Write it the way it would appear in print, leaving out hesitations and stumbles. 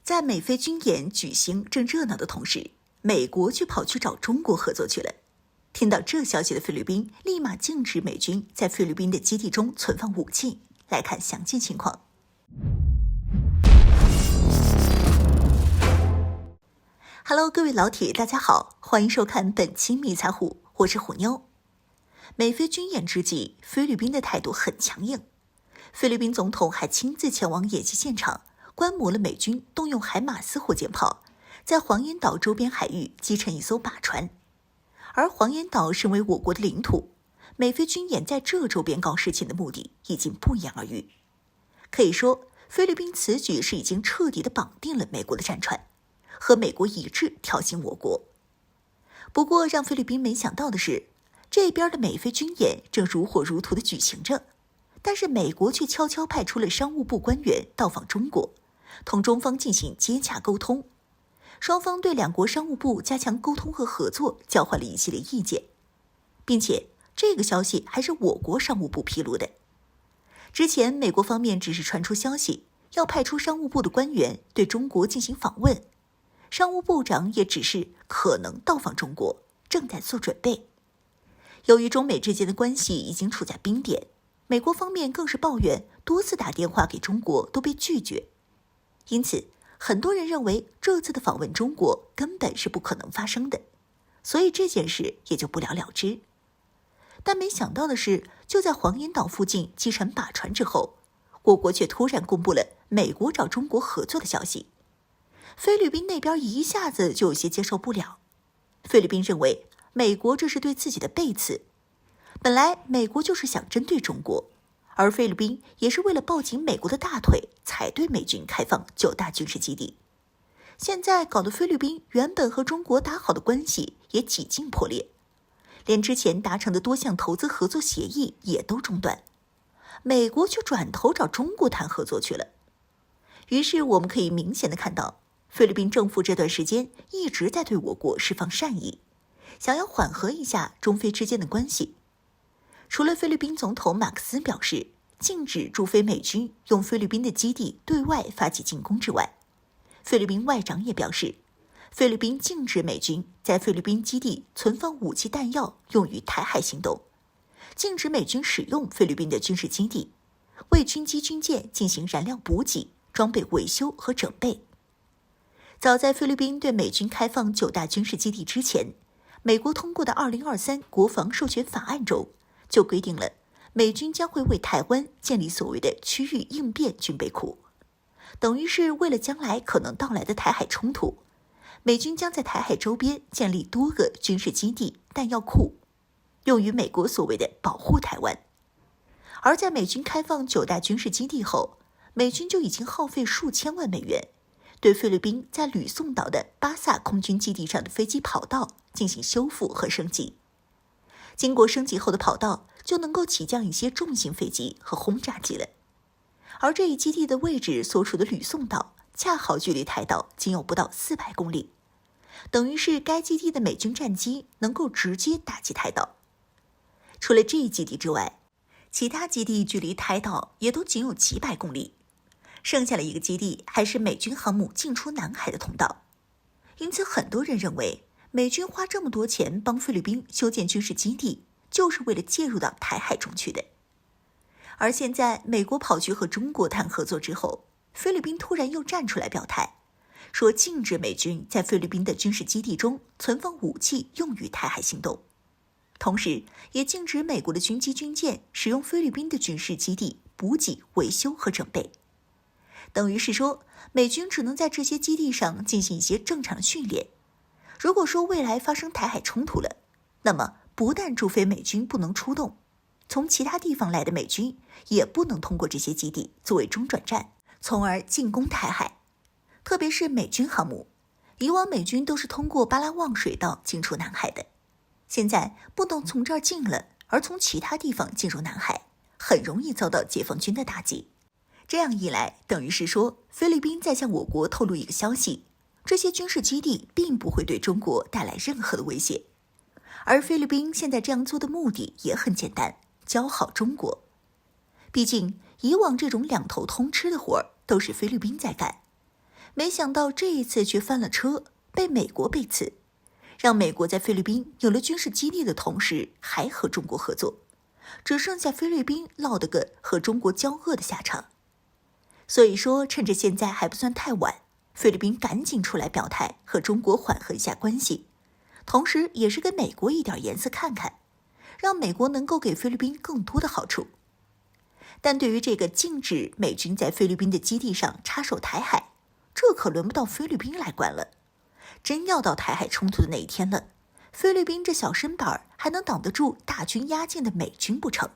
在美菲军演举行正热闹的同时，美国却跑去找中国合作去了。听到这消息的菲律宾立马禁止美军在菲律宾的基地中存放武器。来看详细情况。Hello， 各位老铁，大家好，欢迎收看本期迷彩虎，我是虎妞。美菲军演之际，菲律宾的态度很强硬。菲律宾总统还亲自前往演习现场，观摩了美军动用海马斯火箭炮，在黄岩岛周边海域击沉一艘靶船。而黄岩岛身为我国的领土，美菲军演在这周边搞事情的目的已经不言而喻。可以说，菲律宾此举是已经彻底的绑定了美国的战船，和美国一致挑衅我国。不过让菲律宾没想到的是，这边的美菲军演正如火如荼的举行着，但是美国却悄悄派出了商务部官员到访中国，同中方进行接洽沟通。双方对两国商务部加强沟通和合作交换了一系列意见，并且这个消息还是我国商务部披露的。之前美国方面只是传出消息，要派出商务部的官员对中国进行访问，商务部长也只是可能到访中国，正在做准备。由于中美之间的关系已经处在冰点，美国方面更是抱怨多次打电话给中国都被拒绝，因此很多人认为这次的访问中国根本是不可能发生的，所以这件事也就不了了之。但没想到的是，就在黄岩岛附近击沉靶船之后，我国却突然公布了美国找中国合作的消息。菲律宾那边一下子就有些接受不了，菲律宾认为美国这是对自己的背刺。本来美国就是想针对中国，而菲律宾也是为了抱紧美国的大腿才对美军开放9大军事基地。现在搞得菲律宾原本和中国打好的关系也几近破裂，连之前达成的多项投资合作协议也都中断，美国却转头找中国谈合作去了。于是我们可以明显的看到，菲律宾政府这段时间一直在对我国释放善意，想要缓和一下中菲之间的关系。除了菲律宾总统马克思表示禁止驻菲美军用菲律宾的基地对外发起进攻之外，菲律宾外长也表示，菲律宾禁止美军在菲律宾基地存放武器弹药用于台海行动，禁止美军使用菲律宾的军事基地，为军机军舰进行燃料补给、装备维修和整备。早在菲律宾对美军开放9大军事基地之前，美国通过的2023国防授权法案中就规定了，美军将会为台湾建立所谓的区域应变军备库，等于是为了将来可能到来的台海冲突，美军将在台海周边建立多个军事基地、弹药库，用于美国所谓的保护台湾。而在美军开放9大军事基地后，美军就已经耗费数千万美元，对菲律宾在吕宋岛的巴萨空军基地上的飞机跑道进行修复和升级。经过升级后的跑道就能够起降一些重型飞机和轰炸机了。而这一基地的位置所处的吕宋岛恰好距离台岛仅有不到400公里，等于是该基地的美军战机能够直接打击台岛。除了这一基地之外，其他基地距离台岛也都仅有几百公里，剩下的一个基地还是美军航母进出南海的通道。因此很多人认为，美军花这么多钱帮菲律宾修建军事基地，就是为了介入到台海中去的。而现在美国跑去和中国谈合作之后，菲律宾突然又站出来表态，说禁止美军在菲律宾的军事基地中存放武器用于台海行动，同时也禁止美国的军机军舰使用菲律宾的军事基地补给、维修和整备。等于是说，美军只能在这些基地上进行一些正常的训练。如果说未来发生台海冲突了，那么不但驻菲美军不能出动，从其他地方来的美军也不能通过这些基地作为中转站，从而进攻台海。特别是美军航母，以往美军都是通过巴拉望水道进出南海的，现在不能从这儿进了，而从其他地方进入南海，很容易遭到解放军的打击。这样一来，等于是说，菲律宾在向我国透露一个消息，这些军事基地并不会对中国带来任何的威胁。而菲律宾现在这样做的目的也很简单，教好中国。毕竟以往这种两头通吃的活儿都是菲律宾在干，没想到这一次却翻了车，被美国背刺，让美国在菲律宾有了军事基地的同时，还和中国合作，只剩下菲律宾落得个和中国交恶的下场。所以说，趁着现在还不算太晚，菲律宾赶紧出来表态，和中国缓和一下关系，同时也是给美国一点颜色看看，让美国能够给菲律宾更多的好处。但对于这个禁止美军在菲律宾的基地上插手台海，这可轮不到菲律宾来管了。真要到台海冲突的那一天了，菲律宾这小身板还能挡得住大军压境的美军不成？